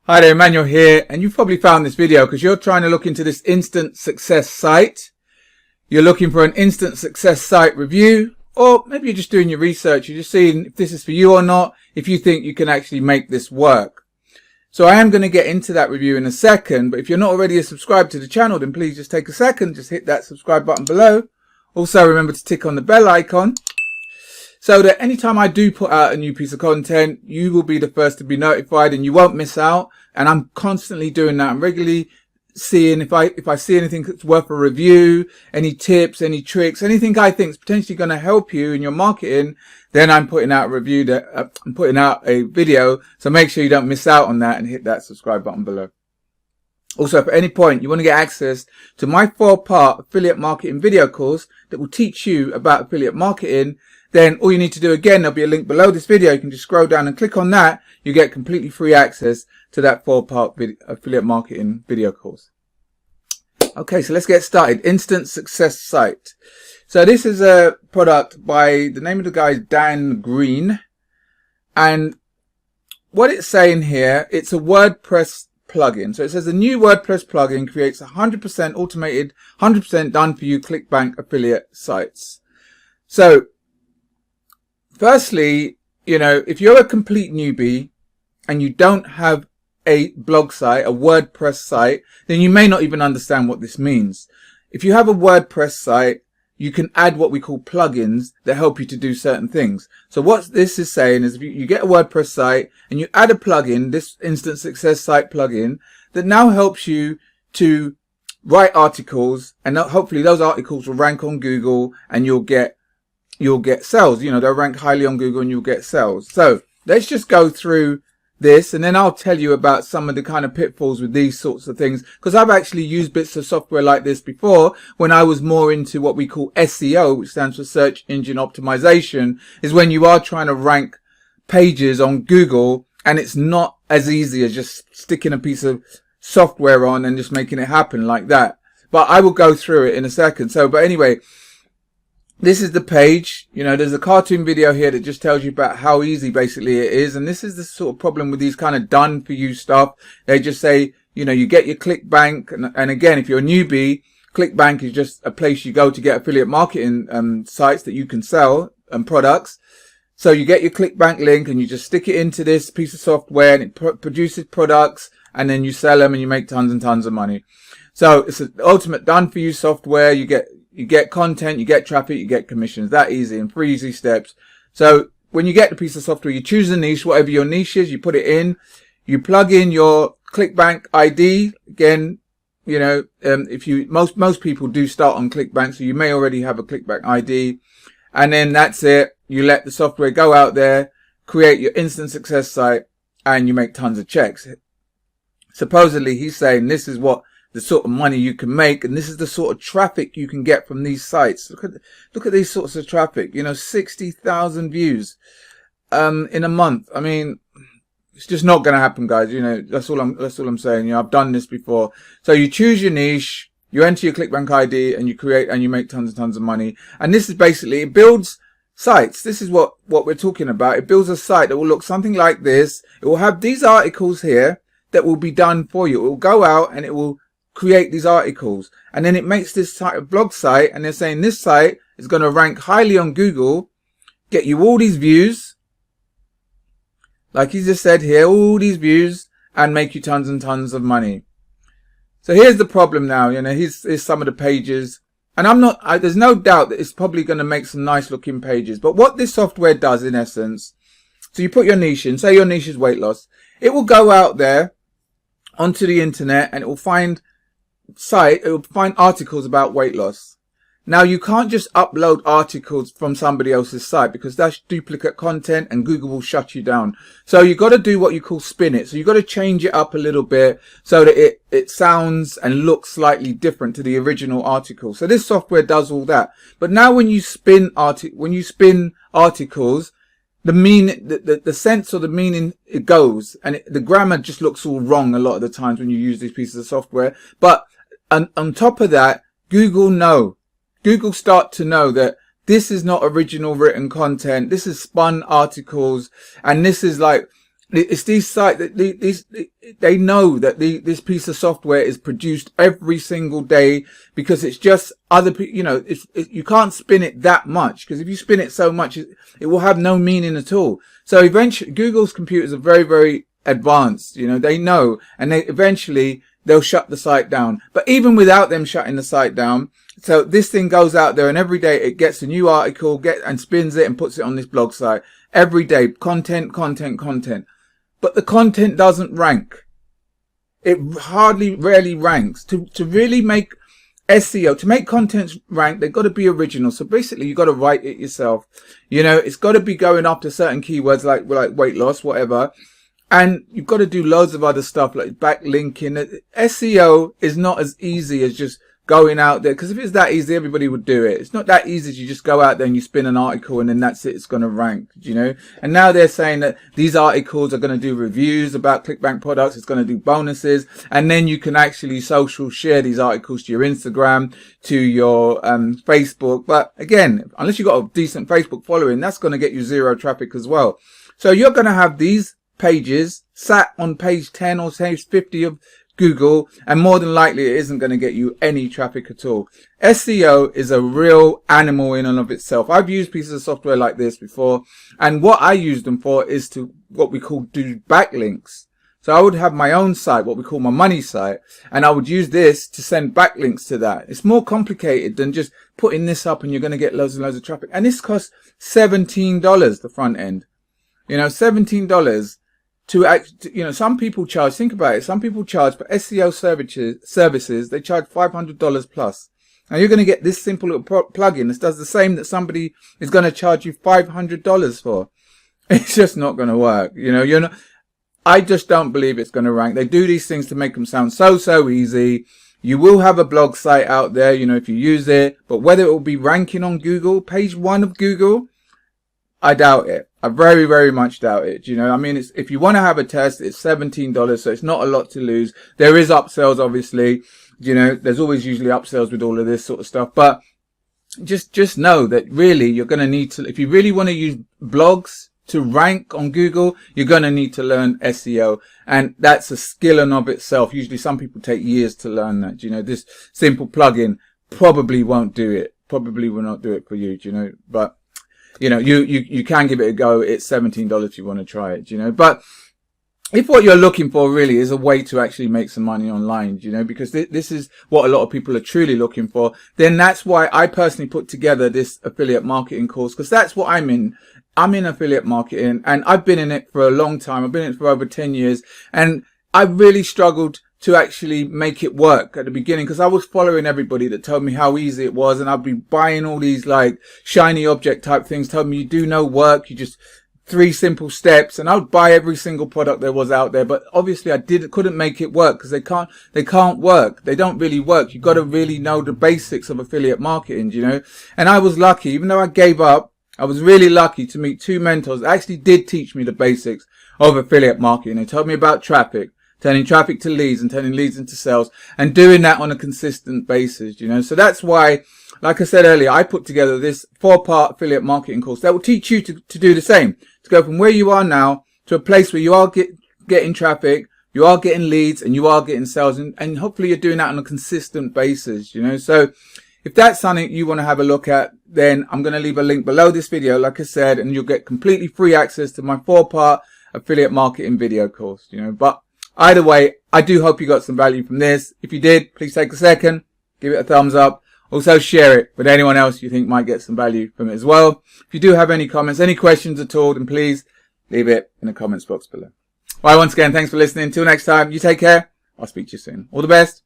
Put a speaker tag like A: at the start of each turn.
A: Hi there, Emmanuel here, and you've probably found this video because you're trying to look into this instant success site. You're looking for an instant success site review, or maybe you're just doing your research. You're just seeing if this is for you or not, if you think you can actually make this work. So I am going to get into that review in a second, but if you're not already subscribed to the channel, then please just take a second, just hit that subscribe button below. Also remember to tick on the bell icon, so that anytime I do put out a new piece of content, you will be the first to be notified and you won't miss out. And I'm constantly doing that. I'm regularly seeing if I see anything that's worth a review, any tips, any tricks, anything I think is potentially going to help you in your marketing, then I'm putting out a review that I'm putting out a video. So make sure you don't miss out on that and hit that subscribe button below. Also, if at any point you want to get access to my 4-part affiliate marketing video course that will teach you about affiliate marketing, then all you need to do, again, there'll be a link below this video. You can just scroll down and click on that. You get completely free access to that 4-part affiliate marketing video course. Okay, so let's get started. Instant Success Site. So this is a product by, the name of the guy is Dan Green. And what it's saying here, it's a WordPress plugin. So it says a new WordPress plugin creates 100% automated, 100% done for you ClickBank affiliate sites. So firstly, you know, if you're a complete newbie and you don't have a blog site, a WordPress site, then you may not even understand what this means. If you have a WordPress site, you can add what we call plugins that help you to do certain things. So what this is saying is if you get a WordPress site and you add a plugin, this Instant Success Site plugin, that now helps you to write articles, and hopefully those articles will rank on Google and you'll get sales. You know, they'll rank highly on Google and you'll get sales. So let's just go through this and then I'll tell you about some of the kind of pitfalls with these sorts of things, because I've actually used bits of software like this before when I was more into what we call SEO, which stands for search engine optimization, is when you are trying to rank pages on Google and it's not as easy as just sticking a piece of software on and just making it happen like that. But I will go through it in a second. So, but anyway, this is the page. You know, there's a cartoon video here that just tells you about how easy basically it is. And this is the sort of problem with these kind of done for you stuff. They just say, you know, you get your ClickBank. And again, if you're a newbie, ClickBank is just a place you go to get affiliate marketing sites that you can sell and products. So you get your ClickBank link and you just stick it into this piece of software and it produces products, and then you sell them and you make tons and tons of money. So it's an ultimate done for you software. You get content, you get traffic, you get commissions. That easy, in 3 easy steps. So when you get the piece of software, you choose a niche, whatever your niche is, you put it in, you plug in your ClickBank ID. Again, you know, if you, most people do start on ClickBank, so you may already have a ClickBank ID. And then that's it. You let the software go out there, create your instant success site, and you make tons of checks. Supposedly he's saying this is what the sort of money you can make, and this is the sort of traffic you can get from these sites. Look at these sorts of traffic, you know, 60,000 views in a month. I mean, it's just not going to happen, guys. You know, that's all I'm saying. You know, I've done this before. So you choose your niche, you enter your ClickBank ID, and you create and you make tons and tons of money. And this is basically, it builds sites. This is what we're talking about. It builds a site that will look something like this. It will have these articles here that will be done for you. It will go out and it will create these articles, and then it makes this type of blog site, and they're saying this site is going to rank highly on Google, get you all these views, like he just said here, all these views, and make you tons and tons of money. So here's the problem now. You know, here's some of the pages, and there's no doubt that it's probably going to make some nice looking pages. But what this software does in essence, so you put your niche in, say your niche is weight loss, it will go out there onto the internet and it will find articles about weight loss. Now you can't just upload articles from somebody else's site because that's duplicate content and Google will shut you down. So you got to do what you call spin it. So you got to change it up a little bit so that it sounds and looks slightly different to the original article. So this software does all that. But now when you spin articles, the sense or the meaning, it goes, and the grammar just looks all wrong a lot of the times when you use these pieces of software. But on top of that, Google start to know that this is not original written content. This is spun articles, and this is like it's these sites that they know that this piece of software is produced every single day, because it's just other people, you know, you can't spin it that much, because if you spin it so much, it will have no meaning at all. So eventually Google's computers are very, very advanced, you know, they know, and they'll shut the site down. But even without them shutting the site down, so this thing goes out there and every day it gets a new article, and spins it and puts it on this blog site every day. Content. But the content doesn't rank. It rarely ranks. To really make SEO, to make content rank, they've got to be original. So basically you've got to write it yourself. You know, it's got to be going after certain keywords like weight loss, whatever. And you've got to do loads of other stuff like backlinking. SEO is not as easy as just going out there, because if it's that easy, everybody would do it. It's not that easy as you just go out there and you spin an article and then that's it, it's going to rank, you know. And now they're saying that these articles are going to do reviews about ClickBank products, it's going to do bonuses, and then you can actually social share these articles to your Instagram, to your Facebook. But again, unless you've got a decent Facebook following, that's going to get you zero traffic as well. So you're going to have these pages sat on page 10 or page 50 of Google, and more than likely it isn't going to get you any traffic at all. SEO is a real animal in and of itself. I've used pieces of software like this before, and what I use them for is to what we call do backlinks. So I would have my own site, what we call my money site, and I would use this to send backlinks to that. It's more complicated than just putting this up and you're going to get loads and loads of traffic. And this costs $17, the front end. You know, $17 to act, you know, some people charge, think about it, some people charge for SEO services, they charge $500 plus. Now you're going to get this simple little plugin that does the same that somebody is going to charge you $500 for. It's just not going to work. You know, I just don't believe it's going to rank. They do these things to make them sound so easy. You will have a blog site out there, you know, if you use it, but whether it will be ranking on Google, page 1 of Google, I doubt it. I very, very much doubt it. You know, I mean, if you want to have a test, it's $17, so it's not a lot to lose. There is upsells, obviously. You know, there's always usually upsells with all of this sort of stuff. But just know that really you're going to need to, if you really want to use blogs to rank on Google, you're going to need to learn SEO. And that's a skill in of itself. Usually some people take years to learn that. You know, this simple plugin probably won't do it. Probably will not do it for you, you know, but you know, you can give it a go. It's $17 if you want to try it, you know. But if what you're looking for really is a way to actually make some money online, you know, because this is what a lot of people are truly looking for, then that's why I personally put together this affiliate marketing course, because that's what I'm in. I'm in affiliate marketing, and I've been in it for a long time. I've been in it for over 10 years, and I really struggled to actually make it work at the beginning, because I was following everybody that told me how easy it was, and I'd be buying all these like shiny object type things, told me you do no work, you just 3 simple steps, and I would buy every single product there was out there. But obviously I couldn't make it work, because they can't work. They don't really work. You've got to really know the basics of affiliate marketing, you know. And I was lucky, even though I gave up, I was really lucky to meet 2 mentors that actually did teach me the basics of affiliate marketing. They told me about traffic, turning traffic to leads and turning leads into sales, and doing that on a consistent basis, you know. So that's why, like I said earlier, I put together this 4-part affiliate marketing course that will teach you to do the same, to go from where you are now to a place where you are getting traffic, you are getting leads, and you are getting sales, and hopefully you're doing that on a consistent basis, you know. So if that's something you want to have a look at, then I'm going to leave a link below this video, like I said, and you'll get completely free access to my 4-part affiliate marketing video course, you know. But either way, I do hope you got some value from this. If you did, please take a second, give it a thumbs up. Also share it with anyone else you think might get some value from it as well. If you do have any comments, any questions at all, then please leave it in the comments box below. Well, once again, thanks for listening. Until next time, you take care. I'll speak to you soon. All the best.